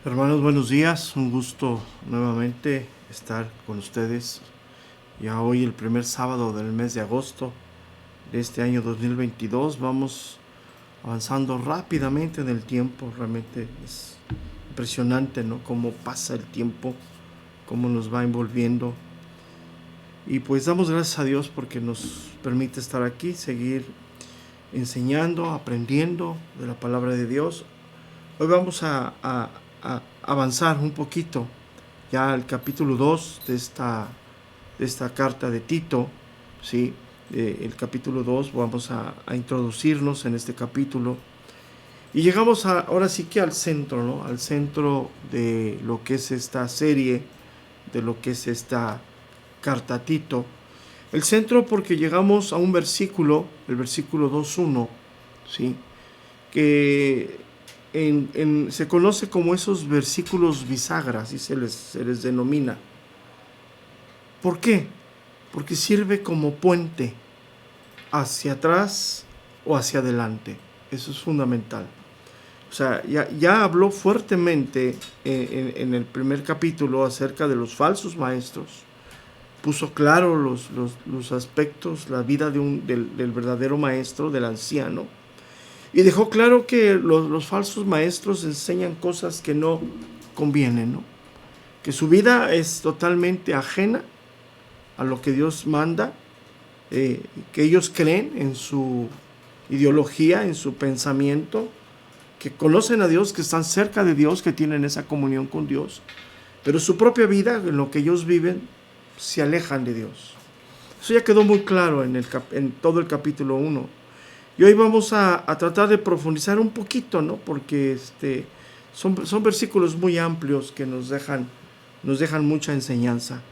Hermanos, buenos días. Un gusto nuevamente estar con ustedes. Ya hoy, el primer sábado del mes de agosto de este año 2022, vamos avanzando rápidamente en el tiempo. Realmente es impresionante, ¿no? Cómo pasa el tiempo, cómo nos va envolviendo. Y pues damos gracias a Dios porque nos permite estar aquí, seguir enseñando, aprendiendo de la palabra de Dios. Hoy vamos a avanzar un poquito ya al capítulo 2 de esta carta de Tito, ¿sí? El capítulo 2, vamos a introducirnos en este capítulo y llegamos ahora sí que al centro, ¿no? Al centro de lo que es esta serie, de lo que es esta carta a Tito. El centro porque llegamos a un versículo, el versículo 2.1, ¿sí? Que se conoce como esos versículos bisagra, así se les denomina. ¿Por qué? Porque sirve como puente hacia atrás o hacia adelante. Eso es fundamental. O sea, ya habló fuertemente en el primer capítulo acerca de los falsos maestros. Puso claro los aspectos, la vida del verdadero maestro, del anciano. Y dejó claro que los falsos maestros enseñan cosas que no convienen, ¿no? Que su vida es totalmente ajena a lo que Dios manda, que ellos creen en su ideología, en su pensamiento, que conocen a Dios, que están cerca de Dios, que tienen esa comunión con Dios, pero su propia vida, en lo que ellos viven, se alejan de Dios. Eso ya quedó muy claro en todo el capítulo 1. Y hoy vamos a tratar de profundizar un poquito, ¿no? Porque son versículos muy amplios que nos dejan mucha enseñanza.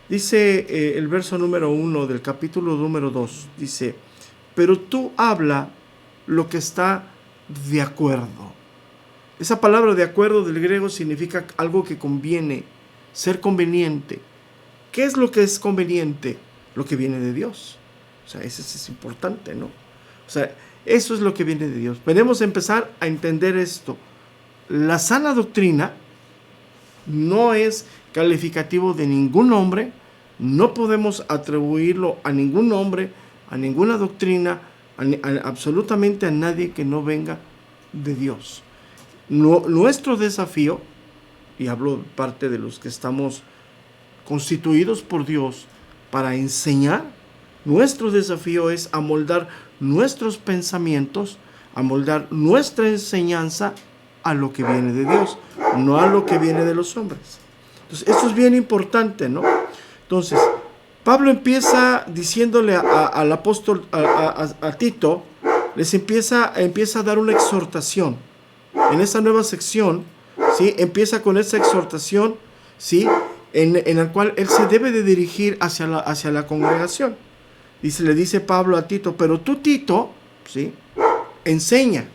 Dice el verso número 1 del capítulo número 2, dice: pero tú habla lo que está de acuerdo. Esa palabra de acuerdo del griego significa algo que conviene, ser conveniente. ¿Qué es lo que es conveniente? Lo que viene de Dios. O sea, eso es importante, ¿no? O sea, eso es lo que viene de Dios. Podemos empezar a entender esto. La sana doctrina no es calificativo de ningún hombre. No podemos atribuirlo a ningún hombre, a ninguna doctrina, absolutamente a nadie que no venga de Dios. Nuestro desafío, y hablo parte de los que estamos constituidos por Dios para enseñar, nuestro desafío es amoldar nuestros pensamientos, amoldar nuestra enseñanza a lo que viene de Dios, no a lo que viene de los hombres. Entonces, esto es bien importante, ¿no? Entonces, Pablo empieza diciéndole al apóstol, a Tito, les empieza a dar una exhortación. En esa nueva sección, ¿sí? Empieza con esa exhortación, ¿sí? En la cual él se debe de dirigir hacia la congregación. Le dice Pablo a Tito: pero tú, Tito, ¿sí? Enseña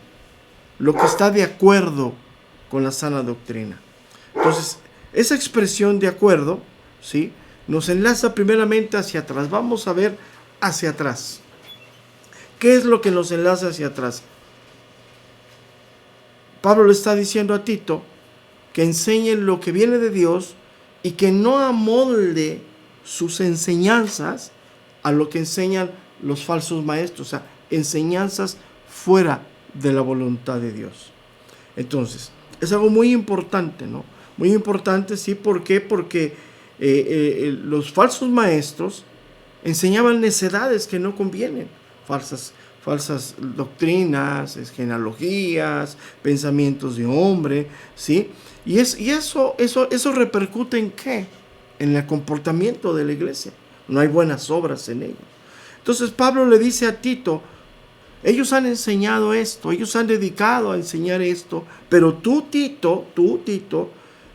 lo que está de acuerdo con la sana doctrina. Entonces, esa expresión de acuerdo, ¿sí? Nos enlaza primeramente hacia atrás. Vamos a ver hacia atrás. ¿Qué es lo que nos enlaza hacia atrás? Pablo le está diciendo a Tito que enseñe lo que viene de Dios y que no amolde sus enseñanzas a lo que enseñan los falsos maestros, o sea, enseñanzas fuera de la voluntad de Dios. Entonces, es algo muy importante, ¿no? Muy importante, sí. ¿Por qué? Porque los falsos maestros enseñaban necedades que no convienen, falsas doctrinas, genealogías, pensamientos de hombre, ¿sí? Y eso repercute ¿en qué? En el comportamiento de la iglesia. No hay buenas obras en ellos. Entonces Pablo le dice a Tito: ellos han enseñado esto, ellos han dedicado a enseñar esto, pero tú, Tito,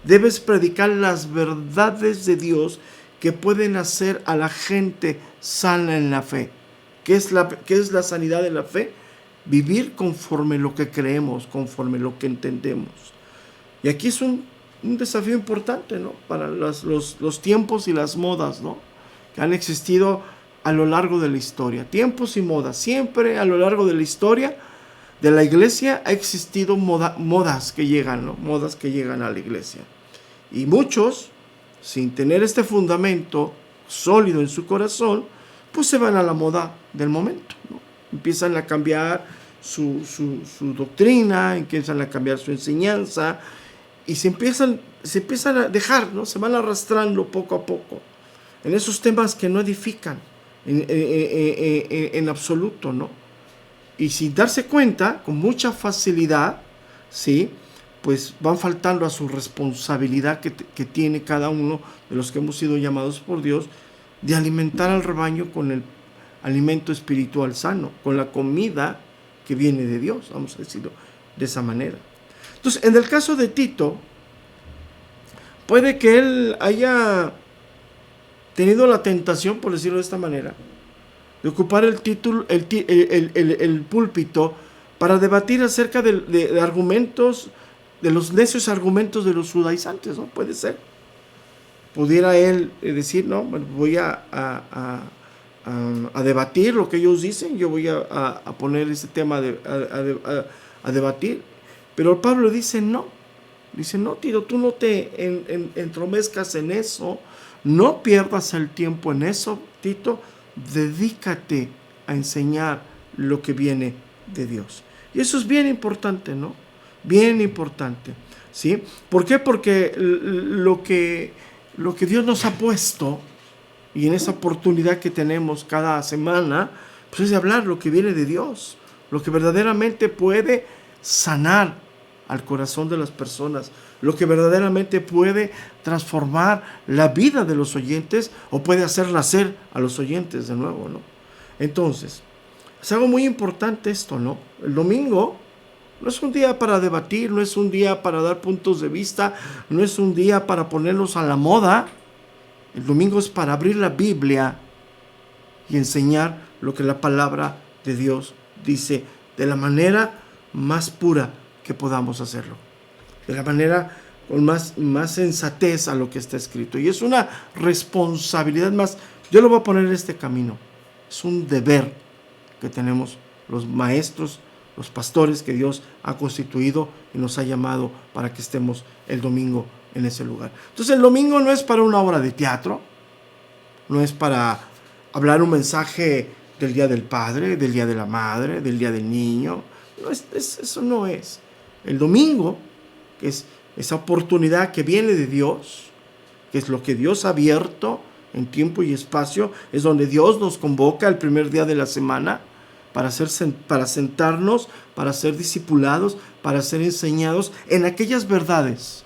debes predicar las verdades de Dios que pueden hacer a la gente sana en la fe. ¿Qué es la sanidad de la fe? Vivir conforme lo que creemos, conforme lo que entendemos. Y aquí es un desafío importante, ¿no? Para los tiempos y las modas, ¿no? Que han existido a lo largo de la historia. Tiempos y modas. Siempre a lo largo de la historia de la iglesia ha existido modas que llegan, ¿no? Modas que llegan a la iglesia. Y muchos, sin tener este fundamento sólido en su corazón, pues se van a la moda del momento, ¿no? Empiezan a cambiar su doctrina, empiezan a cambiar su enseñanza y se empiezan a dejar, ¿no? Se van arrastrando poco a poco en esos temas que no edifican en absoluto, ¿no? Y sin darse cuenta, con mucha facilidad, ¿sí?, pues van faltando a su responsabilidad que tiene cada uno de los que hemos sido llamados por Dios de alimentar al rebaño con el alimento espiritual sano, con la comida que viene de Dios, vamos a decirlo de esa manera. Entonces, en el caso de Tito, puede que él haya tenido la tentación, por decirlo de esta manera, de ocupar el púlpito para debatir acerca de argumentos, de los necios argumentos de los judaizantes, ¿no? Puede ser. Pudiera él decir, no, bueno, voy a debatir lo que ellos dicen, yo voy a poner ese tema a debatir. Pero Pablo dice, no, Tito, tú no te entromezcas en eso, no pierdas el tiempo en eso, Tito, dedícate a enseñar lo que viene de Dios. Y eso es bien importante, ¿no? Bien importante, ¿sí? ¿Por qué? Porque lo que Dios nos ha puesto, y en esa oportunidad que tenemos cada semana, pues es de hablar lo que viene de Dios, lo que verdaderamente puede sanar al corazón de las personas, lo que verdaderamente puede transformar la vida de los oyentes o puede hacer nacer a los oyentes de nuevo, ¿no? Entonces, es algo muy importante esto, ¿no? El domingo no es un día para debatir, no es un día para dar puntos de vista, no es un día para ponernos a la moda. El domingo es para abrir la Biblia y enseñar lo que la palabra de Dios dice de la manera más pura que podamos hacerlo, de la manera con más sensatez a lo que está escrito. Y es una responsabilidad más. Yo lo voy a poner en este camino. Es un deber que tenemos los maestros, los pastores que Dios ha constituido y nos ha llamado para que estemos el domingo en ese lugar. Entonces el domingo no es para una obra de teatro, no es para hablar un mensaje del Día del Padre, del Día de la Madre, del Día del Niño. Eso no es. El domingo, que es esa oportunidad que viene de Dios, que es lo que Dios ha abierto en tiempo y espacio, es donde Dios nos convoca el primer día de la semana para sentarnos, para ser discipulados, para ser enseñados en aquellas verdades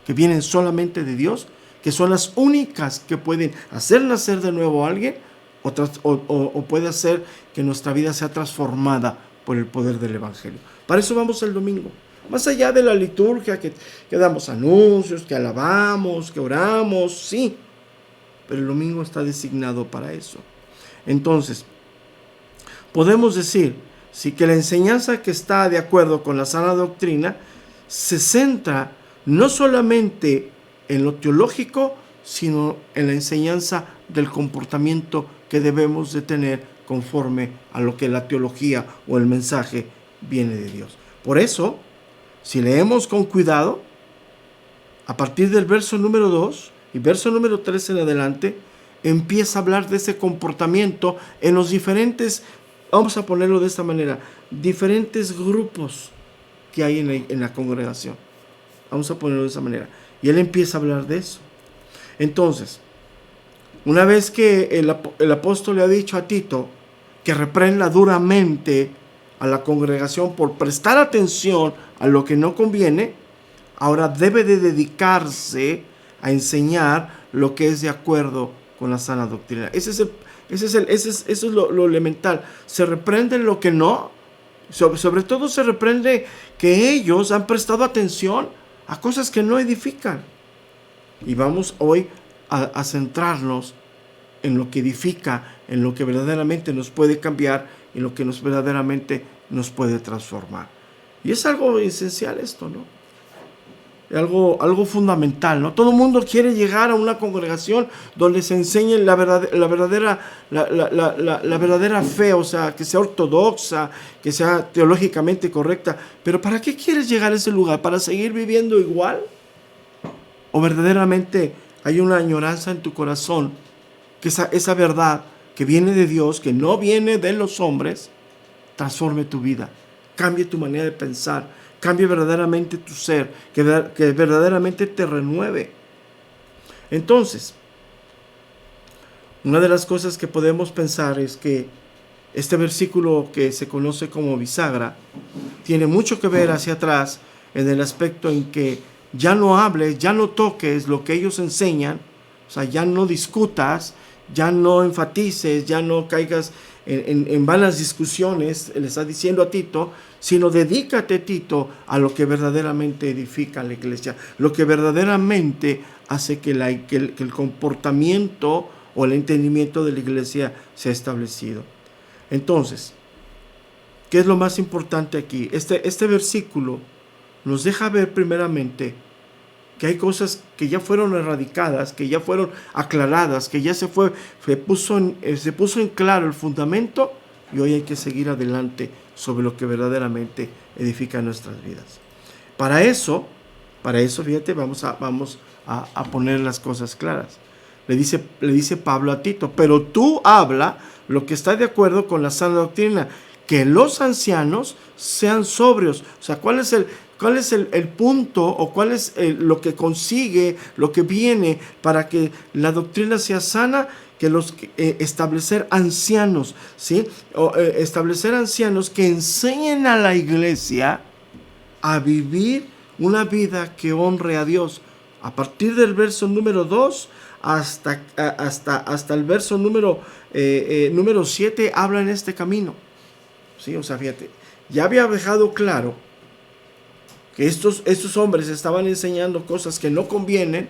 que vienen solamente de Dios, que son las únicas que pueden hacer nacer de nuevo a alguien o puede hacer que nuestra vida sea transformada por el poder del Evangelio. Para eso vamos el domingo. Más allá de la liturgia, que damos anuncios, que alabamos, que oramos, sí, pero el domingo está designado para eso. Entonces, podemos decir, sí, que la enseñanza que está de acuerdo con la sana doctrina se centra no solamente en lo teológico, sino en la enseñanza del comportamiento que debemos de tener conforme a lo que la teología o el mensaje viene de Dios. Por eso, si leemos con cuidado, a partir del verso número 2 y verso número 3 en adelante, empieza a hablar de ese comportamiento en los diferentes, vamos a ponerlo de esta manera, diferentes grupos que hay en la congregación. Vamos a ponerlo de esa manera. Y él empieza a hablar de eso. Entonces, una vez que el apóstol le ha dicho a Tito que reprenda duramente a la congregación por prestar atención a lo que no conviene, ahora debe de dedicarse a enseñar lo que es de acuerdo con la sana doctrina. Eso es lo elemental. Se reprende lo que no, sobre todo se reprende que ellos han prestado atención a cosas que no edifican. Y vamos hoy a centrarnos en lo que edifica, en lo que verdaderamente nos puede cambiar, en lo que verdaderamente nos puede transformar. Y es algo esencial esto, ¿no? algo fundamental, ¿no? Todo el mundo quiere llegar a una congregación donde se enseñe la verdadera fe, o sea, que sea ortodoxa, que sea teológicamente correcta. Pero ¿para qué quieres llegar a ese lugar? ¿Para seguir viviendo igual? ¿O verdaderamente hay una añoranza en tu corazón que esa verdad que viene de Dios, que no viene de los hombres, transforme tu vida, cambie tu manera de pensar, cambie verdaderamente tu ser, que verdaderamente te renueve? Entonces, una de las cosas que podemos pensar es que este versículo que se conoce como bisagra tiene mucho que ver hacia atrás en el aspecto en que ya no hables, ya no toques lo que ellos enseñan, o sea, ya no discutas, ya no enfatices, ya no caigas en vanas discusiones, le está diciendo a Tito, sino dedícate, Tito, a lo que verdaderamente edifica a la iglesia, lo que verdaderamente hace que el comportamiento o el entendimiento de la iglesia sea establecido. Entonces, ¿qué es lo más importante aquí? Este versículo nos deja ver primeramente que hay cosas que ya fueron erradicadas, que ya fueron aclaradas, que ya se puso en claro el fundamento, y hoy hay que seguir adelante sobre lo que verdaderamente edifica nuestras vidas. Para eso, fíjate, vamos a poner las cosas claras. Le dice Pablo a Tito, pero tú habla lo que está de acuerdo con la sana doctrina, que los ancianos sean sobrios. O sea, ¿cuál es el punto o cuál es lo que consigue, lo que viene para que la doctrina sea sana? Que establecer ancianos, ¿sí? Establecer ancianos que enseñen a la iglesia a vivir una vida que honre a Dios. A partir del verso número 2 hasta el verso número 7 habla en este camino. ¿Sí? O sea, fíjate, ya había dejado claro que estos hombres estaban enseñando cosas que no convienen,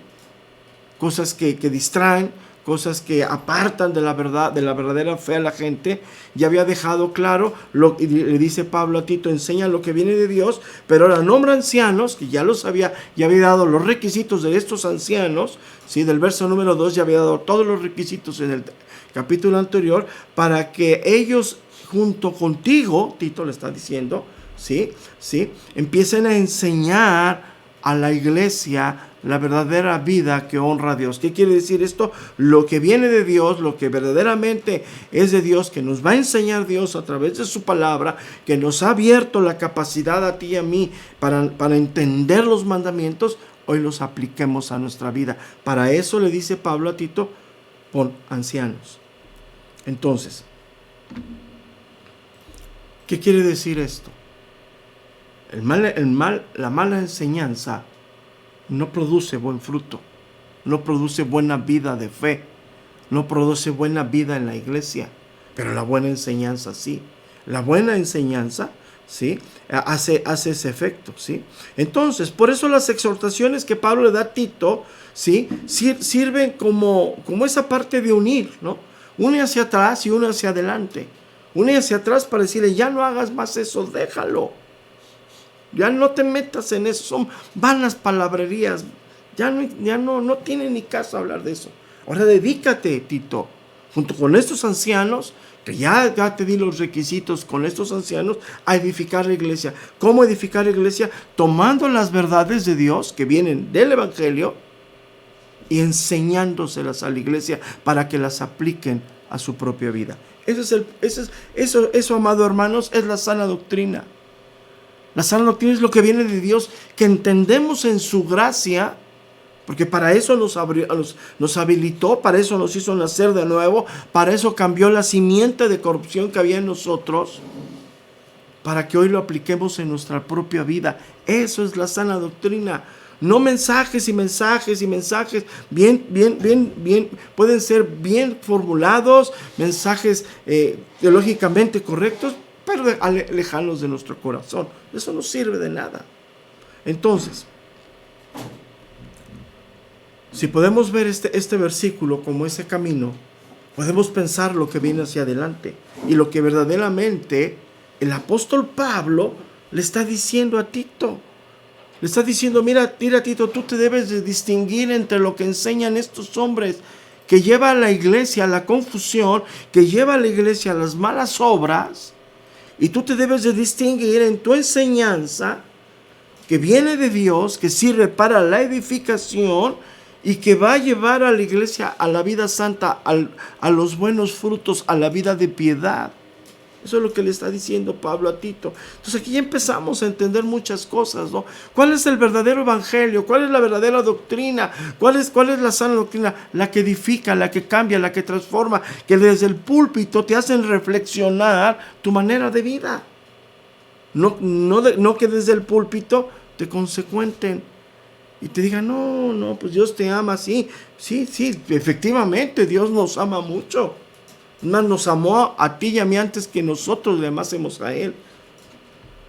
cosas que distraen, cosas que apartan de la verdad, de la verdadera fe a la gente. Ya había dejado claro, y le dice Pablo a Tito, enseña lo que viene de Dios, pero ahora nombra ancianos, que ya había dado los requisitos de estos ancianos, ¿sí? Del verso número 2 ya había dado todos los requisitos en el capítulo anterior, para que ellos junto contigo, Tito le está diciendo, ¿sí? Empiecen a enseñar a la iglesia la verdadera vida que honra a Dios. ¿Qué quiere decir esto? Lo que viene de Dios, lo que verdaderamente es de Dios, que nos va a enseñar Dios a través de su palabra, que nos ha abierto la capacidad a ti y a mí para entender los mandamientos, hoy los apliquemos a nuestra vida. Para eso le dice Pablo a Tito, pon ancianos. Entonces, ¿qué quiere decir esto? La mala enseñanza no produce buen fruto, no produce buena vida de fe, no produce buena vida en la iglesia, pero la buena enseñanza sí. La buena enseñanza, ¿sí? hace ese efecto, ¿sí? Entonces, por eso las exhortaciones que Pablo le da a Tito, ¿sí? Sirven como esa parte de unir, ¿no? Une hacia atrás y une hacia adelante. Une hacia atrás para decirle, ya no hagas más eso, déjalo. Ya no te metas en eso, son vanas palabrerías. Ya no tiene ni caso hablar de eso. Ahora dedícate, Tito, junto con estos ancianos, que ya te di los requisitos con estos ancianos, a edificar la iglesia. ¿Cómo edificar la iglesia? Tomando las verdades de Dios que vienen del Evangelio y enseñándoselas a la iglesia para que las apliquen a su propia vida. Eso, amado hermanos, es la sana doctrina. La sana doctrina es lo que viene de Dios, que entendemos en su gracia, porque para eso nos habilitó, para eso nos hizo nacer de nuevo, para eso cambió la simiente de corrupción que había en nosotros, para que hoy lo apliquemos en nuestra propia vida. Eso es la sana doctrina. No mensajes y mensajes y mensajes, bien, pueden ser bien formulados, mensajes teológicamente correctos, pero lejanos de nuestro corazón. Eso no sirve de nada. Entonces, si podemos ver este versículo como ese camino, podemos pensar lo que viene hacia adelante y lo que verdaderamente el apóstol Pablo le está diciendo a Tito. Le está diciendo, mira Tito, tú te debes de distinguir entre lo que enseñan estos hombres, que lleva a la iglesia a la confusión, que lleva a la iglesia a las malas obras, y tú te debes de distinguir en tu enseñanza, que viene de Dios, que sirve para la edificación, y que va a llevar a la iglesia a la vida santa, a los buenos frutos, a la vida de piedad. Eso es lo que le está diciendo Pablo a Tito. Entonces aquí ya empezamos a entender muchas cosas, ¿no? ¿Cuál es el verdadero evangelio? ¿Cuál es la verdadera doctrina? ¿Cuál es la sana doctrina? La que edifica, la que cambia, la que transforma, que desde el púlpito te hacen reflexionar tu manera de vida. No que desde el púlpito te consecuenten y te digan, no, pues Dios te ama, sí, efectivamente Dios nos ama mucho. Nos amó a ti y a mí antes que nosotros le amásemos a Él.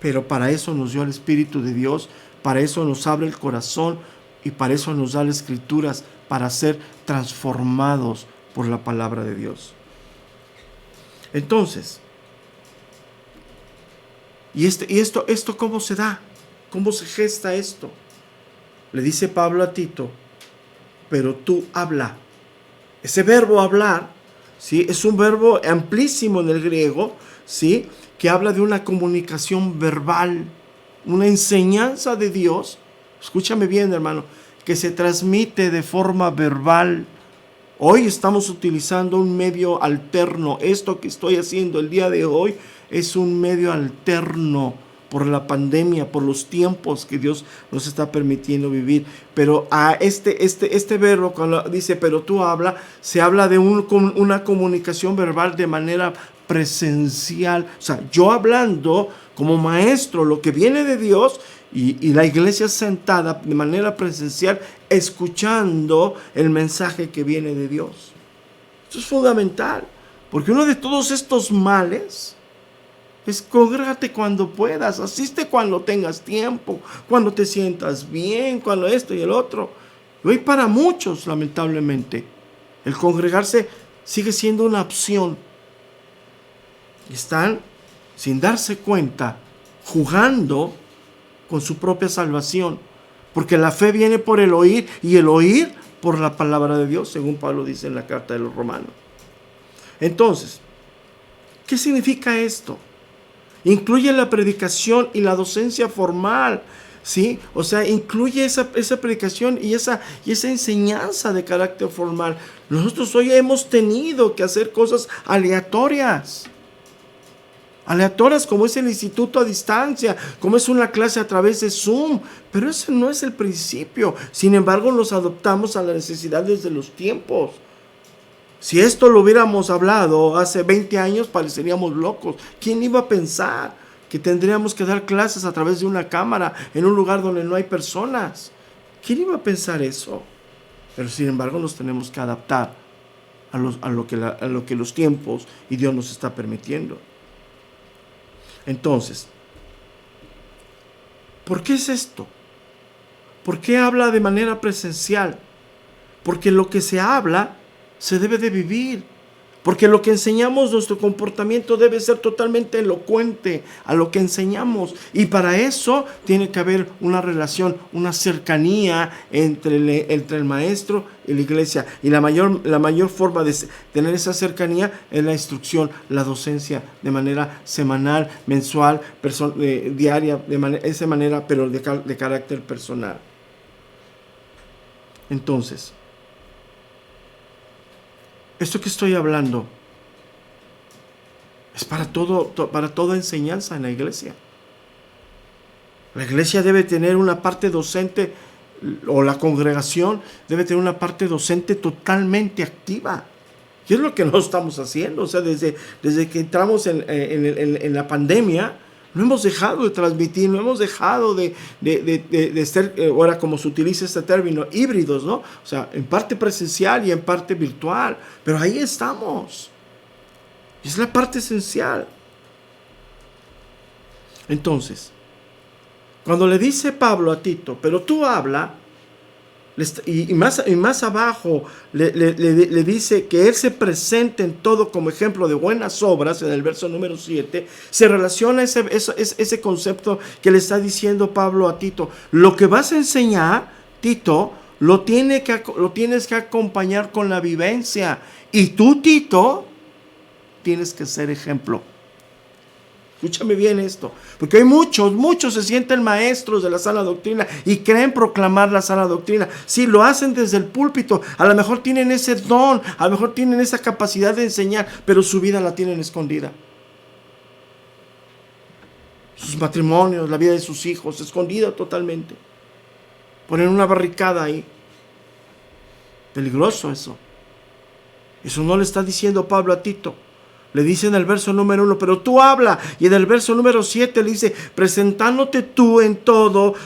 Pero para eso nos dio el Espíritu de Dios, para eso nos abre el corazón y para eso nos da las Escrituras, para ser transformados por la palabra de Dios. Entonces, ¿y esto cómo se da? ¿Cómo se gesta esto? Le dice Pablo a Tito, pero tú habla. Ese verbo hablar, ¿sí? Es un verbo amplísimo en el griego, ¿sí? Que habla de una comunicación verbal, una enseñanza de Dios. Escúchame bien, hermano, que se transmite de forma verbal. Hoy estamos utilizando un medio alterno. Esto que estoy haciendo el día de hoy es un medio alterno por la pandemia, por los tiempos que Dios nos está permitiendo vivir. Pero a este verbo, cuando dice, pero tú habla, se habla de una comunicación verbal de manera presencial. O sea, yo hablando como maestro lo que viene de Dios y la iglesia sentada de manera presencial, escuchando el mensaje que viene de Dios. Eso es fundamental, porque uno de todos estos males es congrégate cuando puedas, asiste cuando tengas tiempo, cuando te sientas bien, cuando esto y el otro. Y hoy para muchos, lamentablemente, el congregarse sigue siendo una opción. Y están, sin darse cuenta, jugando con su propia salvación. Porque la fe viene por el oír y el oír por la palabra de Dios, según Pablo dice en la carta de los Romanos. Entonces, ¿qué significa esto? Incluye la predicación y la docencia formal, ¿sí? O sea, incluye esa predicación y esa enseñanza de carácter formal. Nosotros hoy hemos tenido que hacer cosas aleatorias como es el instituto a distancia, como es una clase a través de Zoom, pero ese no es el principio. Sin embargo, nos adoptamos a las necesidades de los tiempos. Si esto lo hubiéramos hablado hace 20 años, pareceríamos locos. ¿Quién iba a pensar que tendríamos que dar clases a través de una cámara en un lugar donde no hay personas? ¿Quién iba a pensar eso? Pero sin embargo, nos tenemos que adaptar a lo que los tiempos y Dios nos está permitiendo. Entonces, ¿por qué es esto? ¿Por qué habla de manera presencial? Porque lo que se habla se debe de vivir. Porque lo que enseñamos, nuestro comportamiento debe ser totalmente elocuente a lo que enseñamos. Y para eso tiene que haber una relación, una cercanía entre el maestro y la iglesia. Y la mayor forma de tener esa cercanía es la instrucción, la docencia, de manera semanal, mensual, diaria, de esa manera, pero de carácter personal. Entonces, esto que estoy hablando es para toda enseñanza en la iglesia. La iglesia debe tener una parte docente, o la congregación debe tener una parte docente totalmente activa. Y es lo que no estamos haciendo. O sea, desde que entramos en la pandemia, no hemos dejado de transmitir, no hemos dejado de ser, ahora como se utiliza este término, híbridos, ¿no? O sea, en parte presencial y en parte virtual. Pero ahí estamos. Y es la parte esencial. Entonces, cuando le dice Pablo a Tito, pero tú habla, Y más abajo le dice que Él se presente en todo como ejemplo de buenas obras. En el verso número 7 se relaciona ese concepto que le está diciendo Pablo a Tito. Lo que vas a enseñar, Tito, lo tienes que acompañar con la vivencia. Y tú, Tito, tienes que ser ejemplo. Escúchame bien esto, porque hay muchos se sienten maestros de la sana doctrina y creen proclamar la sana doctrina. Sí, lo hacen desde el púlpito, a lo mejor tienen ese don, a lo mejor tienen esa capacidad de enseñar, pero su vida la tienen escondida. Sus matrimonios, la vida de sus hijos, escondida totalmente. Ponen una barricada ahí. Peligroso eso. Eso no le está diciendo Pablo a Tito. Le dice en el verso número 1, pero tú habla. Y en el verso número 7 le dice, presentándote tú en todo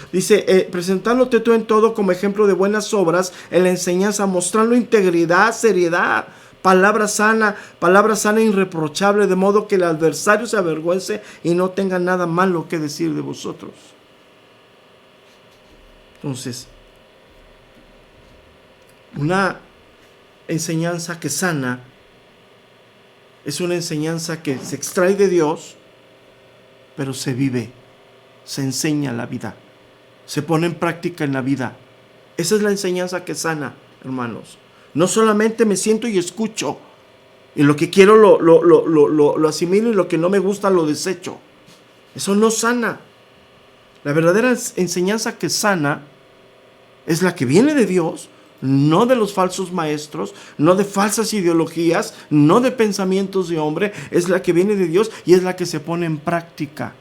como ejemplo de buenas obras, en la enseñanza, mostrando integridad, seriedad, palabra sana e irreprochable, de modo que el adversario se avergüence y no tenga nada malo que decir de vosotros. Entonces, una enseñanza que sana es una enseñanza que se extrae de Dios, pero se vive, se enseña la vida, se pone en práctica en la vida. Esa es la enseñanza que sana, hermanos. No solamente me siento y escucho, y lo que quiero lo asimilo, y lo que no me gusta lo desecho. Eso no sana. La verdadera enseñanza que sana es la que viene de Dios, no de los falsos maestros, no de falsas ideologías, no de pensamientos de hombre. Es la que viene de Dios y es la que se pone en práctica.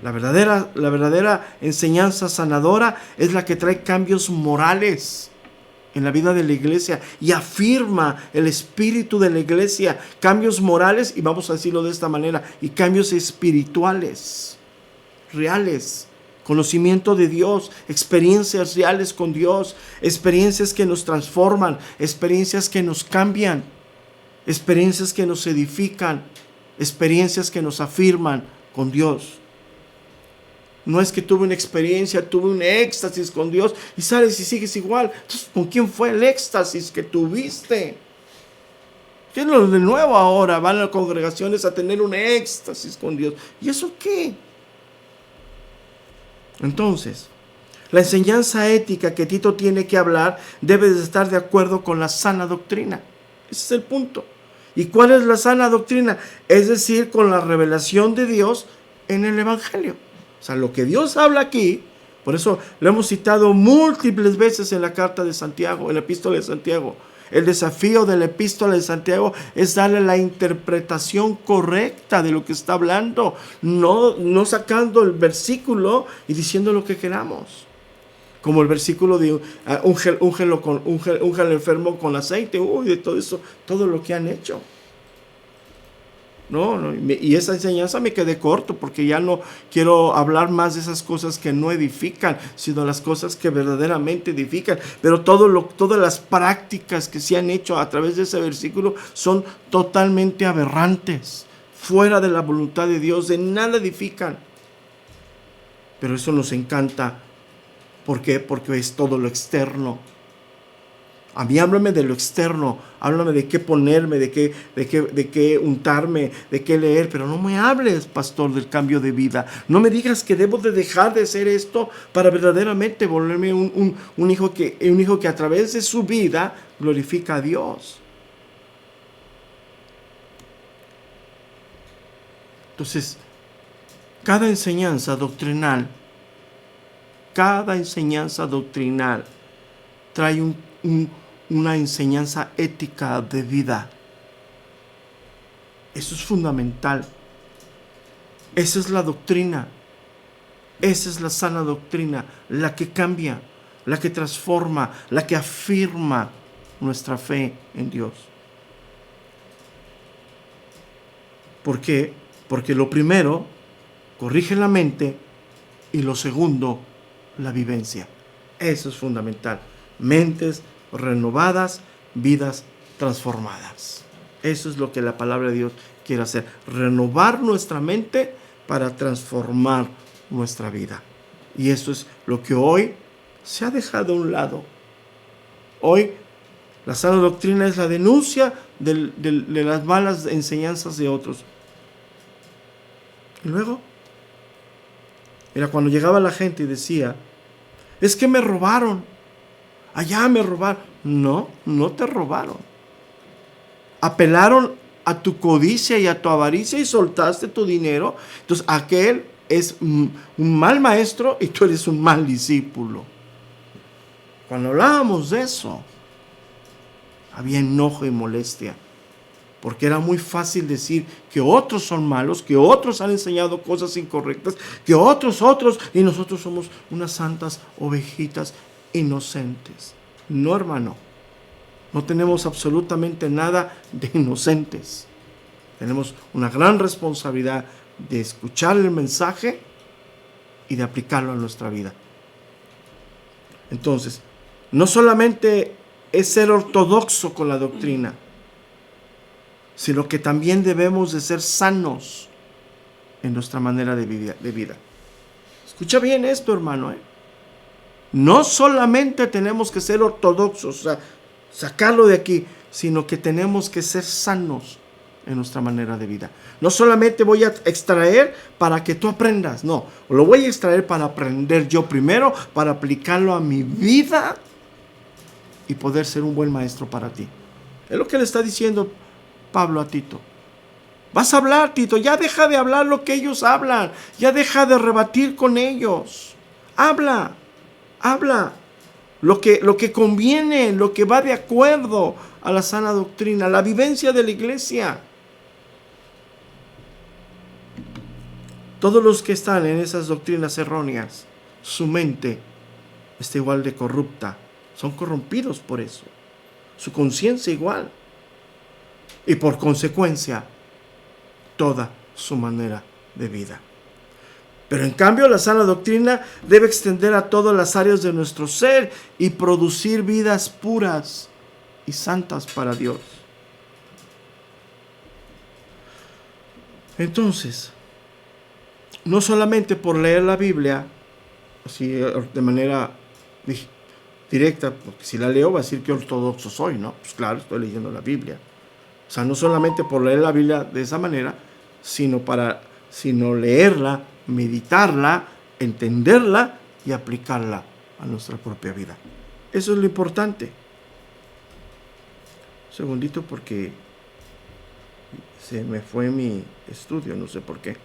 La verdadera enseñanza sanadora es la que trae cambios morales en la vida de la iglesia y afirma el espíritu de la iglesia, cambios morales, y vamos a decirlo de esta manera, y cambios espirituales, reales. Conocimiento de Dios, experiencias reales con Dios, experiencias que nos transforman, experiencias que nos cambian, experiencias que nos edifican, experiencias que nos afirman con Dios. No es que tuve una experiencia, tuve un éxtasis con Dios y sales y sigues igual. Entonces, ¿con quién fue el éxtasis que tuviste? ¿Qué es lo de nuevo ahora? Van a las congregaciones a tener un éxtasis con Dios. ¿Y eso qué? Entonces, la enseñanza ética que Tito tiene que hablar debe de estar de acuerdo con la sana doctrina. Ese es el punto. ¿Y cuál es la sana doctrina? Es decir, con la revelación de Dios en el Evangelio. O sea, lo que Dios habla aquí, por eso lo hemos citado múltiples veces en la carta de Santiago, en la epístola de Santiago. El desafío de la epístola de Santiago es darle la interpretación correcta de lo que está hablando, no sacando el versículo y diciendo lo que queramos. Como el versículo de unge al enfermo con aceite, de todo eso, todo lo que han hecho. Y esa enseñanza me quedé corto, porque ya no quiero hablar más de esas cosas que no edifican, sino las cosas que verdaderamente edifican. Pero todas las prácticas que se han hecho a través de ese versículo son totalmente aberrantes, fuera de la voluntad de Dios, de nada edifican. Pero eso nos encanta. ¿Por qué? Porque es todo lo externo. A mí háblame de lo externo, háblame de qué ponerme, de qué untarme, de qué leer, pero no me hables, pastor, del cambio de vida. No me digas que debo de dejar de hacer esto para verdaderamente volverme un hijo que a través de su vida glorifica a Dios. Entonces, cada enseñanza doctrinal trae una enseñanza ética de vida. Eso es fundamental. Esa es la doctrina. Esa es la sana doctrina, la que cambia, la que transforma, la que afirma nuestra fe en Dios. ¿Por qué? Porque lo primero corrige la mente y lo segundo, la vivencia. Eso es fundamental. Mentes renovadas, vidas transformadas. Eso es lo que la palabra de Dios quiere hacer. Renovar nuestra mente para transformar nuestra vida. Y eso es lo que hoy se ha dejado a un lado. Hoy la sana doctrina es la denuncia de las malas enseñanzas de otros. Y luego, mira, cuando llegaba la gente y decía, es que me robaron, allá me robaron. No, no te robaron. Apelaron a tu codicia y a tu avaricia y soltaste tu dinero. Entonces aquel es un mal maestro y tú eres un mal discípulo. Cuando hablábamos de eso, había enojo y molestia, porque era muy fácil decir que otros son malos, que otros han enseñado cosas incorrectas, que otros, y nosotros somos unas santas ovejitas inocentes. No, hermano, no tenemos absolutamente nada de inocentes. Tenemos una gran responsabilidad de escuchar el mensaje y de aplicarlo a nuestra vida. Entonces, no solamente es ser ortodoxo con la doctrina, sino que también debemos de ser sanos en nuestra manera de vida. Escucha bien esto, hermano. No solamente tenemos que ser ortodoxos, o sea, sacarlo de aquí, sino que tenemos que ser sanos en nuestra manera de vida. No solamente voy a extraer para que tú aprendas, no, lo voy a extraer para aprender yo primero, para aplicarlo a mi vida y poder ser un buen maestro para ti. Es lo que le está diciendo Pablo a Tito. Vas a hablar, Tito, ya deja de hablar lo que ellos hablan, ya deja de rebatir con ellos. Habla lo que conviene, lo que va de acuerdo a la sana doctrina, la vivencia de la iglesia. Todos los que están en esas doctrinas erróneas, su mente está igual de corrupta, son corrompidos por eso, su conciencia igual, y por consecuencia, toda su manera de vida. Pero en cambio, la sana doctrina debe extender a todas las áreas de nuestro ser y producir vidas puras y santas para Dios. Entonces, no solamente por leer la Biblia, así de manera directa, porque si la leo va a decir que ortodoxo soy, ¿no? Pues claro, estoy leyendo la Biblia. O sea, no solamente por leer la Biblia de esa manera, sino leerla, meditarla, entenderla y aplicarla a nuestra propia vida. Eso es lo importante. Un segundito porque se me fue mi estudio, no sé por qué.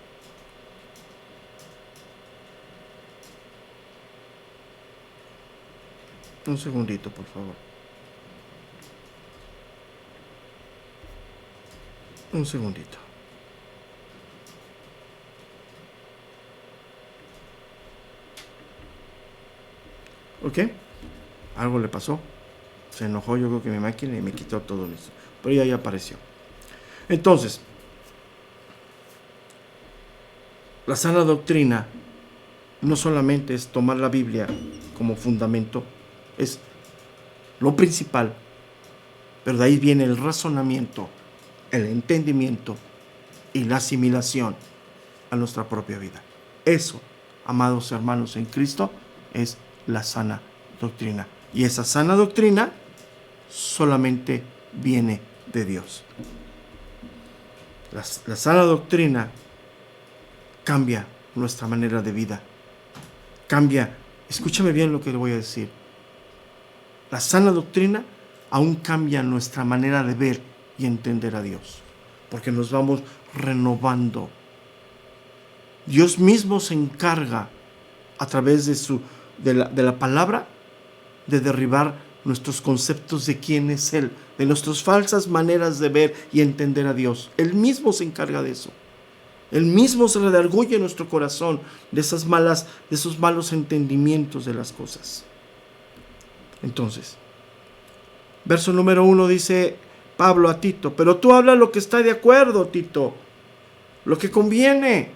Un segundito, por favor. Un segundito. ¿Ok? Algo le pasó. Se enojó, yo creo que mi máquina, y me quitó todo eso. Pero ya apareció. Entonces, la sana doctrina no solamente es tomar la Biblia como fundamento, es lo principal, pero de ahí viene el razonamiento, el entendimiento y la asimilación a nuestra propia vida. Eso, amados hermanos en Cristo, es la sana doctrina. Y esa sana doctrina solamente viene de Dios. La sana doctrina cambia nuestra manera de vida. Cambia, escúchame bien lo que le voy a decir. La sana doctrina aún cambia nuestra manera de ver y entender a Dios, porque nos vamos renovando. Dios mismo se encarga a través de la palabra de derribar nuestros conceptos de quién es Él, de nuestras falsas maneras de ver y entender a Dios. Él mismo se encarga de eso. Él mismo se redarguye en nuestro corazón de esos malos entendimientos de las cosas. Entonces, verso número 1 dice Pablo a Tito, pero tú habla lo que está de acuerdo, Tito, lo que conviene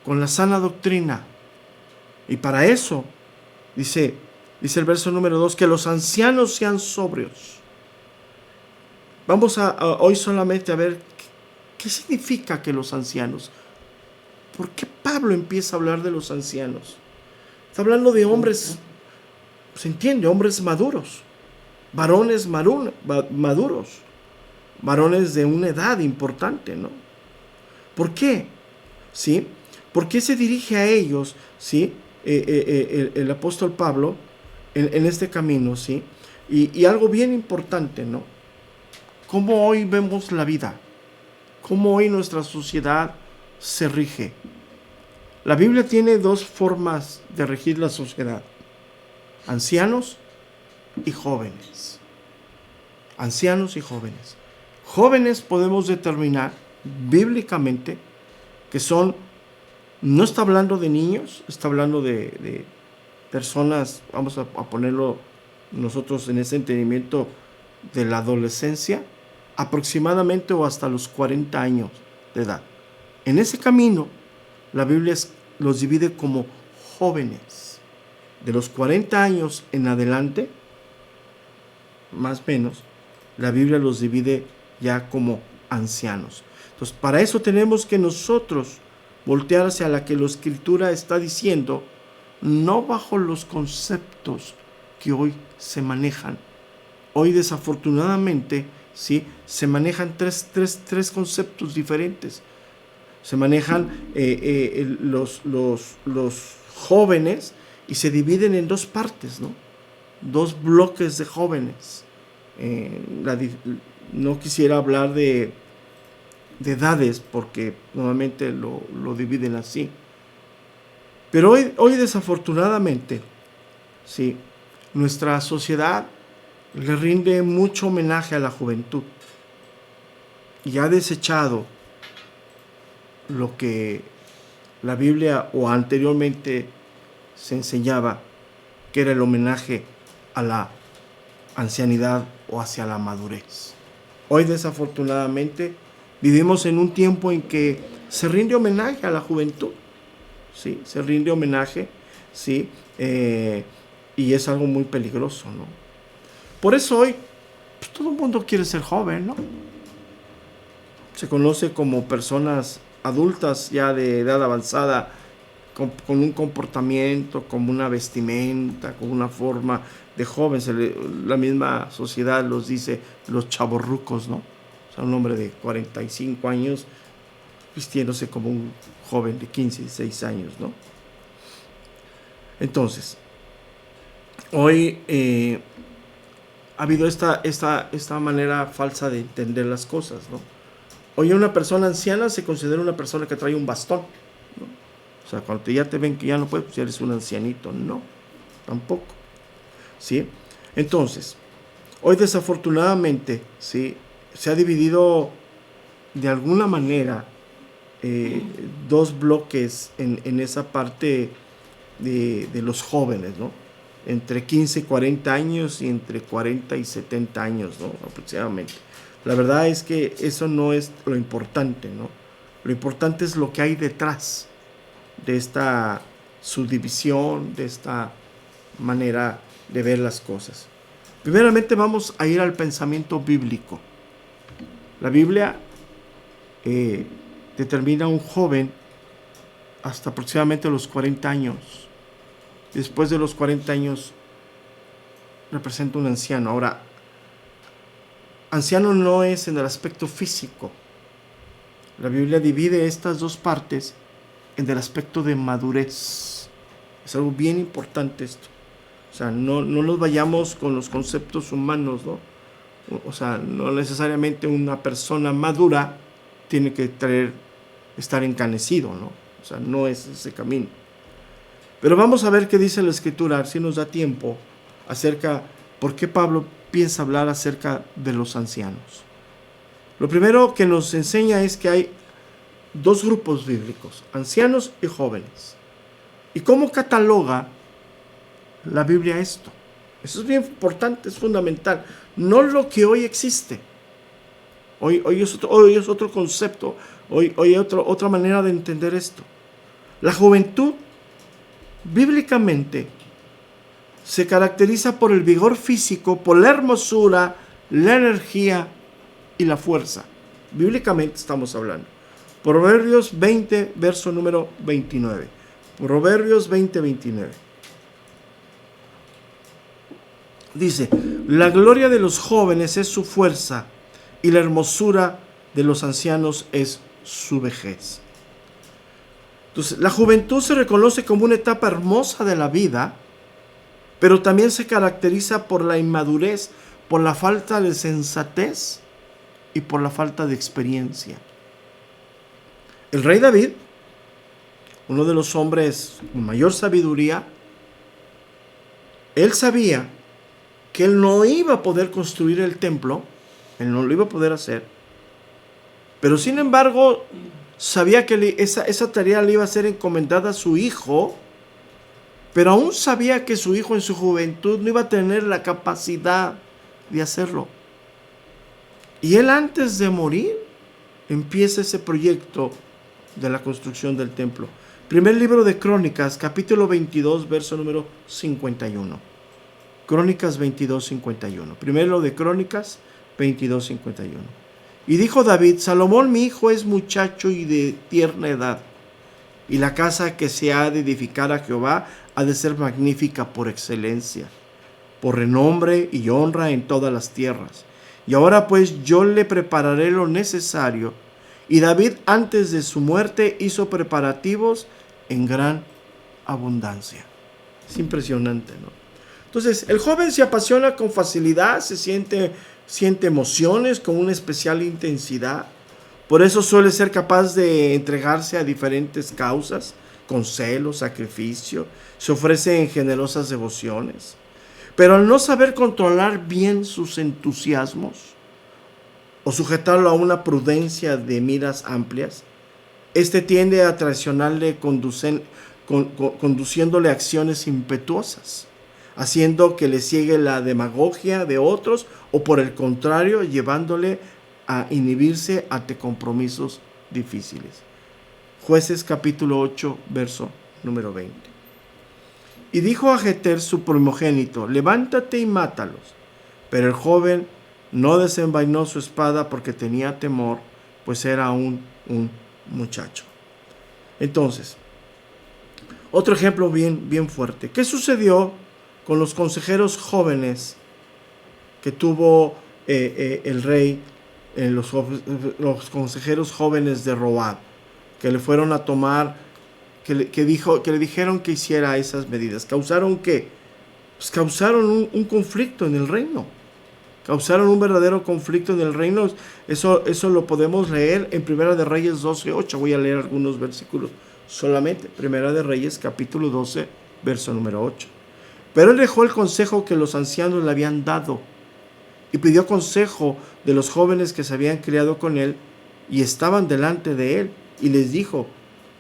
con la sana doctrina. Y para eso, dice el verso número 2, que los ancianos sean sobrios. Vamos hoy solamente a ver qué significa que los ancianos. ¿Por qué Pablo empieza a hablar de los ancianos? Está hablando de hombres, se entiende, hombres maduros, varones maduros, varones de una edad importante, ¿no? ¿Por qué? ¿Sí? ¿Por qué se dirige a ellos, ¿sí? El apóstol Pablo en este camino, ¿sí? Y algo bien importante, ¿no? ¿Cómo hoy vemos la vida? ¿Cómo hoy nuestra sociedad se rige? La Biblia tiene dos formas de regir la sociedad: ancianos y jóvenes. Ancianos y jóvenes. Jóvenes podemos determinar bíblicamente que son, no está hablando de niños, está hablando de personas, vamos a ponerlo nosotros en ese entendimiento de la adolescencia, aproximadamente o hasta los 40 años de edad. En ese camino, la Biblia los divide como jóvenes. De los 40 años en adelante, más o menos, la Biblia los divide ya como ancianos. Entonces, para eso tenemos que nosotros voltear hacia la que la Escritura está diciendo, no bajo los conceptos que hoy se manejan. Hoy, desafortunadamente, ¿sí?, se manejan tres conceptos diferentes. Se manejan los jóvenes y se dividen en dos partes, ¿no? Dos bloques de jóvenes. No quisiera hablar de edades porque normalmente lo dividen así. Pero hoy desafortunadamente, sí, nuestra sociedad le rinde mucho homenaje a la juventud y ha desechado lo que la Biblia o anteriormente se enseñaba, que era el homenaje a la ancianidad o hacia la madurez. Hoy desafortunadamente vivimos en un tiempo en que se rinde homenaje a la juventud, ¿sí? Se rinde homenaje, ¿sí? Y es algo muy peligroso, ¿no? Por eso hoy pues, todo el mundo quiere ser joven, ¿no? Se conoce como personas adultas ya de edad avanzada, con un comportamiento, con una vestimenta, con una forma de joven. La misma sociedad los dice los chavorrucos, ¿no? O sea, un hombre de 45 años vistiéndose como un joven de 15, 16 años, ¿no? Entonces, hoy ha habido esta manera falsa de entender las cosas, ¿no? Hoy una persona anciana se considera una persona que trae un bastón, ¿no? O sea, cuando ya te ven que ya no puedes, pues ya eres un ancianito. No, tampoco, ¿sí? Entonces, hoy desafortunadamente, ¿sí?, se ha dividido de alguna manera dos bloques en esa parte de los jóvenes, ¿no? Entre 15 y 40 años y entre 40 y 70 años, ¿no? Aproximadamente. La verdad es que eso no es lo importante, ¿no? Lo importante es lo que hay detrás de esta subdivisión, de esta manera de ver las cosas. Primeramente vamos a ir al pensamiento bíblico. La Biblia determina un joven hasta aproximadamente los 40 años. Después de los 40 años representa un anciano. Ahora, anciano no es en el aspecto físico. La Biblia divide estas dos partes en el aspecto de madurez. Es algo bien importante esto. O sea, no nos vayamos con los conceptos humanos, ¿no? O sea, no necesariamente una persona madura tiene que estar encanecido, ¿no? O sea, no es ese camino. Pero vamos a ver qué dice la Escritura, si nos da tiempo, acerca por qué Pablo piensa hablar acerca de los ancianos. Lo primero que nos enseña es que hay dos grupos bíblicos, ancianos y jóvenes. ¿Y cómo cataloga la Biblia esto? Eso es bien importante, es fundamental. No lo que hoy existe. Hoy es otro concepto, hoy hay otra manera de entender esto. La juventud, bíblicamente, se caracteriza por el vigor físico, por la hermosura, la energía y la fuerza. Bíblicamente estamos hablando. Proverbios 20, verso número 29. Proverbios 20, 29. Dice, la gloria de los jóvenes es su fuerza y la hermosura de los ancianos es su vejez. Entonces, la juventud se reconoce como una etapa hermosa de la vida, pero también se caracteriza por la inmadurez, por la falta de sensatez y por la falta de experiencia. El rey David, uno de los hombres con mayor sabiduría, él sabía que él no iba a poder construir el templo, él no lo iba a poder hacer, pero sin embargo sabía que esa tarea le iba a ser encomendada a su hijo, pero aún sabía que su hijo en su juventud no iba a tener la capacidad de hacerlo. Y él, antes de morir, empieza ese proyecto de la construcción del templo. Primer libro de Crónicas, capítulo 22, verso número 51. Crónicas 22, 51. Primero de Crónicas 22, 51. Y dijo David: Salomón mi hijo es muchacho y de tierna edad, y la casa que se ha de edificar a Jehová ha de ser magnífica por excelencia, por renombre y honra en todas las tierras. Y ahora pues yo le prepararé lo necesario. Y David antes de su muerte hizo preparativos en gran abundancia. Es impresionante, ¿no? Entonces, el joven se apasiona con facilidad, siente emociones con una especial intensidad. Por eso suele ser capaz de entregarse a diferentes causas, con celo, sacrificio. Se ofrece en generosas devociones. Pero al no saber controlar bien sus entusiasmos o sujetarlo a una prudencia de miras amplias, este tiende a traicionarle conduciéndole a acciones impetuosas, haciendo que le ciegue la demagogia de otros o por el contrario, llevándole a inhibirse ante compromisos difíciles. Jueces capítulo 8, verso número 20. Y dijo a Jeter su primogénito: levántate y mátalos. Pero el joven no desenvainó su espada porque tenía temor, pues era aún un muchacho. Entonces, otro ejemplo bien fuerte. ¿Qué sucedió con los consejeros jóvenes que tuvo el rey, los consejeros jóvenes de Roab, que le fueron a tomar, que le dijeron que hiciera esas medidas? ¿Causaron qué? Pues causaron un conflicto en el reino. Causaron un verdadero conflicto en el reino. Eso lo podemos leer en Primera de Reyes 12:8. Voy a leer algunos versículos solamente. Primera de Reyes capítulo 12, verso número 8. Pero él dejó el consejo que los ancianos le habían dado y pidió consejo de los jóvenes que se habían criado con él y estaban delante de él, y les dijo: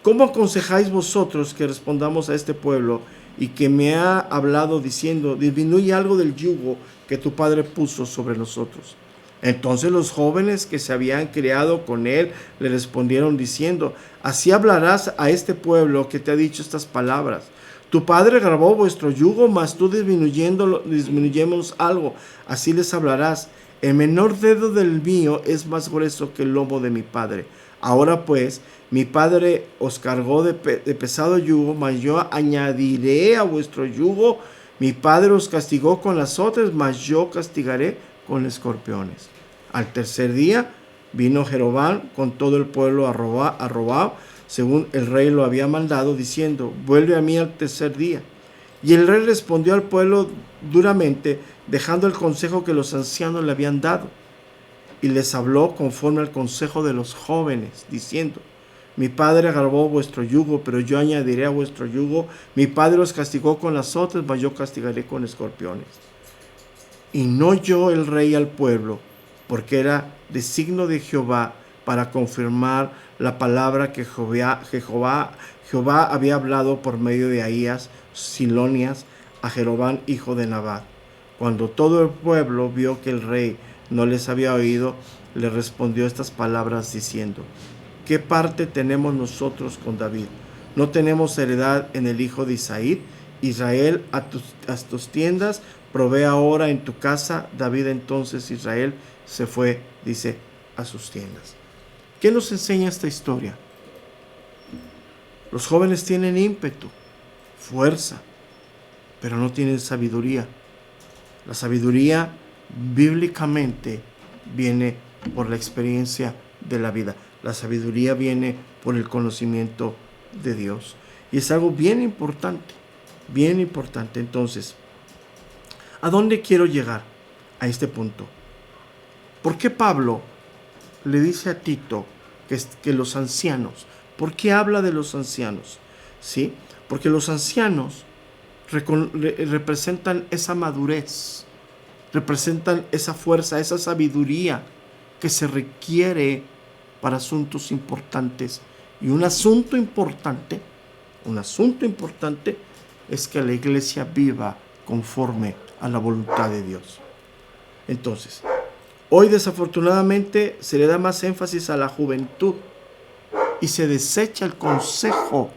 ¿cómo aconsejáis vosotros que respondamos a este pueblo y que me ha hablado diciendo: disminuye algo del yugo que tu padre puso sobre nosotros? Entonces los jóvenes que se habían criado con él le respondieron diciendo: así hablarás a este pueblo que te ha dicho estas palabras. Tu padre grabó vuestro yugo, mas tú disminuyemos algo. Así les hablarás: el menor dedo del mío es más grueso que el lomo de mi padre. Ahora pues, mi padre os cargó de pesado yugo, mas yo añadiré a vuestro yugo. Mi padre os castigó con azotes, mas yo castigaré con escorpiones. Al tercer día vino Jeroboam con todo el pueblo a Roboam, según el rey lo había mandado, diciendo: vuelve a mí al tercer día. Y el rey respondió al pueblo duramente, dejando el consejo que los ancianos le habían dado. Y les habló conforme al consejo de los jóvenes, diciendo: mi padre agravó vuestro yugo, pero yo añadiré a vuestro yugo. Mi padre os castigó con azotes, mas yo castigaré con escorpiones. Y no oyó el rey al pueblo, porque era designio de Jehová para confirmar la palabra que Jehová había hablado por medio de Ahías, Silonias, a Jeroboam, hijo de Nabat. Cuando todo el pueblo vio que el rey no les había oído, le respondió estas palabras diciendo: ¿qué parte tenemos nosotros con David? ¿No tenemos heredad en el hijo de Isaí? Israel, a tus tiendas, provee ahora en tu casa. David entonces Israel se fue, dice, a sus tiendas. ¿Qué nos enseña esta historia? Los jóvenes tienen ímpetu, fuerza, pero no tienen sabiduría. La sabiduría bíblicamente viene por la experiencia de la vida. La sabiduría viene por el conocimiento de Dios. Y es algo bien importante, bien importante. Entonces, ¿a dónde quiero llegar? A este punto. ¿Por qué Pablo le dice a Tito que los ancianos? ¿Por qué habla de los ancianos? ¿Sí? Porque los ancianos representan esa madurez, representan esa fuerza, esa sabiduría que se requiere para asuntos importantes. Y un asunto importante es que la iglesia viva conforme a la voluntad de Dios. Entonces, hoy desafortunadamente se le da más énfasis a la juventud y se desecha el consejo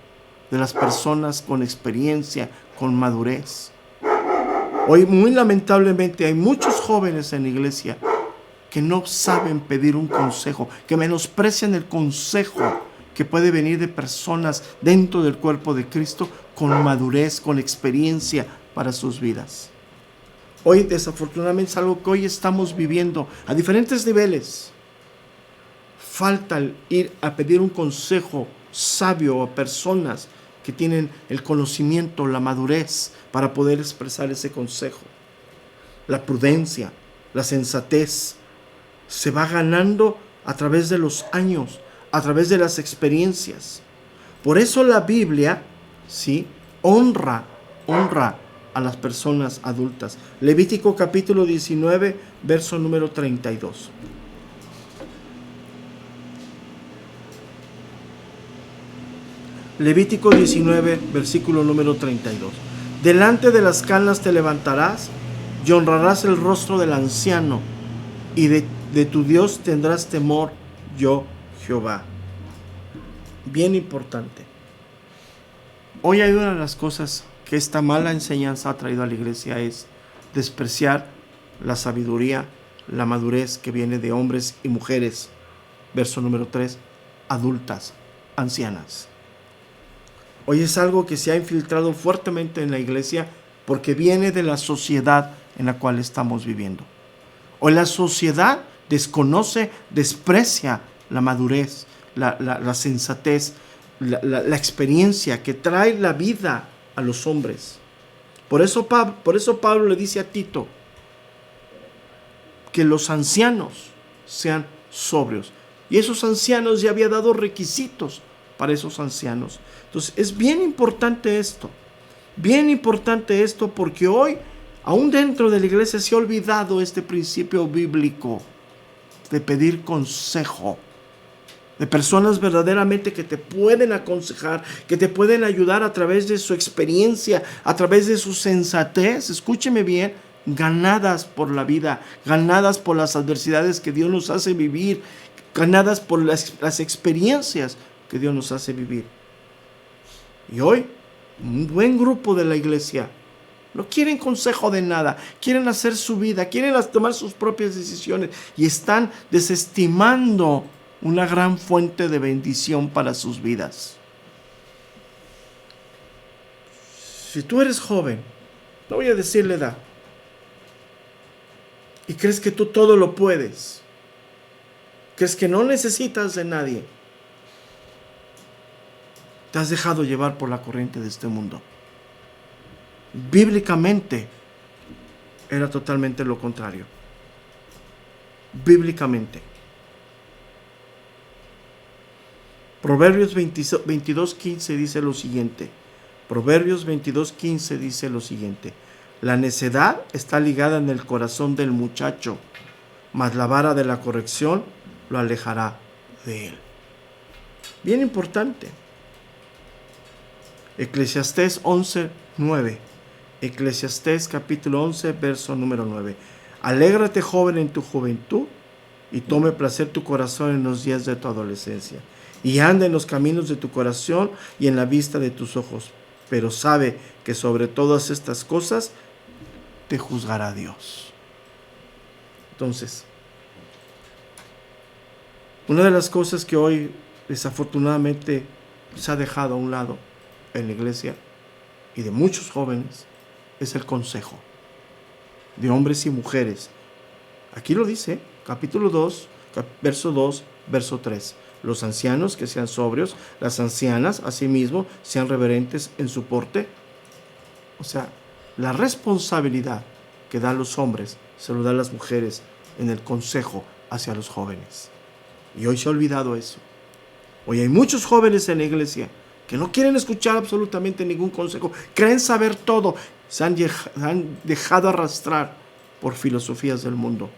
de las personas con experiencia, con madurez. Hoy muy lamentablemente hay muchos jóvenes en la iglesia que no saben pedir un consejo, que menosprecian el consejo que puede venir de personas dentro del cuerpo de Cristo con madurez, con experiencia para sus vidas. Hoy desafortunadamente es algo que hoy estamos viviendo a diferentes niveles. Falta el ir a pedir un consejo sabio a personas que tienen el conocimiento, la madurez para poder expresar ese consejo. La prudencia, la sensatez se va ganando a través de los años, a través de las experiencias. Por eso la Biblia, ¿sí?, honra a las personas adultas. Levítico capítulo 19, verso número 32. Levítico 19, versículo número 32. Delante de las canas te levantarás y honrarás el rostro del anciano, y de tu Dios tendrás temor, yo Jehová. Bien importante. Hoy hay una de las cosas que esta mala enseñanza ha traído a la iglesia es despreciar la sabiduría, la madurez que viene de hombres y mujeres. Verso número 3, adultas, ancianas. Hoy es algo que se ha infiltrado fuertemente en la iglesia porque viene de la sociedad en la cual estamos viviendo. Hoy la sociedad desconoce, desprecia la madurez, la sensatez, la experiencia que trae la vida a los hombres. Por eso Pablo le dice a Tito que los ancianos sean sobrios. Y esos ancianos ya había dado requisitos para esos ancianos. Entonces es bien importante esto porque hoy, aún dentro de la iglesia, se ha olvidado este principio bíblico de pedir consejo, de personas verdaderamente que te pueden aconsejar, que te pueden ayudar a través de su experiencia, a través de su sensatez, escúcheme bien, ganadas por la vida, ganadas por las adversidades que Dios nos hace vivir, ganadas por las experiencias que Dios nos hace vivir. Y hoy, un buen grupo de la iglesia no quieren consejo de nada, quieren hacer su vida, quieren tomar sus propias decisiones y están desestimando una gran fuente de bendición para sus vidas. Si tú eres joven, no voy a decir la edad, y crees que tú todo lo puedes, crees que no necesitas de nadie, te has dejado llevar por la corriente de este mundo. Bíblicamente era totalmente lo contrario. Bíblicamente. Proverbios 22:15 dice lo siguiente. Proverbios 22:15 dice lo siguiente. La necedad está ligada en el corazón del muchacho, mas la vara de la corrección lo alejará de él. Bien importante. Eclesiastés 11:9. Eclesiastés capítulo 11, verso número 9. Alégrate, joven, en tu juventud, y tome placer tu corazón en los días de tu adolescencia, y anda en los caminos de tu corazón y en la vista de tus ojos. Pero sabe que sobre todas estas cosas te juzgará Dios. Entonces, una de las cosas que hoy desafortunadamente se ha dejado a un lado en la iglesia y de muchos jóvenes es el consejo. de hombres y mujeres. Aquí lo dice, capítulo 2, verso 2, verso 3. Los ancianos que sean sobrios, las ancianas asimismo sean reverentes en su porte. O sea, la responsabilidad que dan los hombres se lo dan las mujeres en el consejo hacia los jóvenes. Y hoy se ha olvidado eso. Hoy hay muchos jóvenes en la iglesia que no quieren escuchar absolutamente ningún consejo, creen saber todo, se han dejado arrastrar por filosofías del mundo,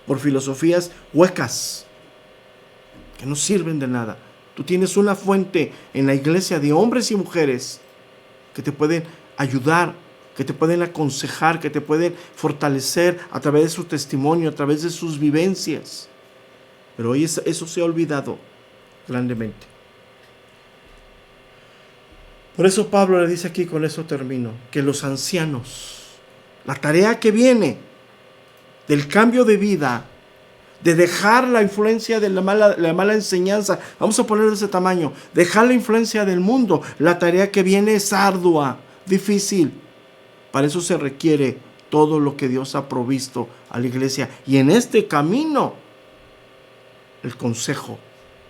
por filosofías huecas que no sirven de nada. Tú tienes una fuente en la iglesia de hombres y mujeres que te pueden ayudar, que te pueden aconsejar, que te pueden fortalecer a través de su testimonio, a través de sus vivencias. Pero hoy eso se ha olvidado grandemente. Por eso Pablo le dice aquí, con eso termino, que los ancianos, la tarea que viene del cambio de vida, de dejar la influencia de la mala enseñanza, vamos a ponerlo de ese tamaño, dejar la influencia del mundo, la tarea que viene es ardua, difícil. Para eso se requiere todo lo que Dios ha provisto a la iglesia. Y en este camino, el consejo,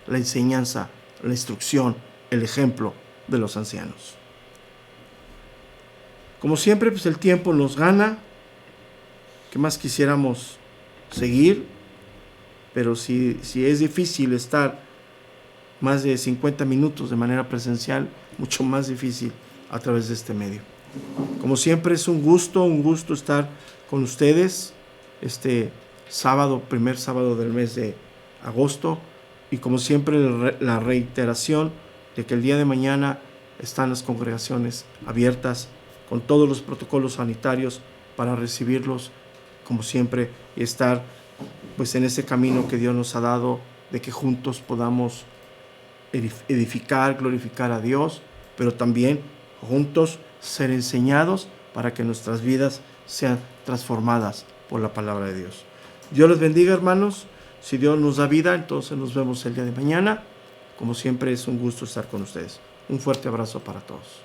la enseñanza, la instrucción, el ejemplo de los ancianos. Como siempre, pues el tiempo nos gana. ¿Qué más quisiéramos seguir? Pero si es difícil estar más de 50 minutos de manera presencial, mucho más difícil a través de este medio. Como siempre, es un gusto estar con ustedes este sábado, primer sábado del mes de agosto. Y como siempre, la reiteración de que el día de mañana están las congregaciones abiertas con todos los protocolos sanitarios para recibirlos, como siempre, y estar pues en ese camino que Dios nos ha dado, de que juntos podamos edificar, glorificar a Dios, pero también juntos ser enseñados para que nuestras vidas sean transformadas por la palabra de Dios. Dios les bendiga, hermanos. Si Dios nos da vida, entonces nos vemos el día de mañana. Como siempre, es un gusto estar con ustedes. Un fuerte abrazo para todos.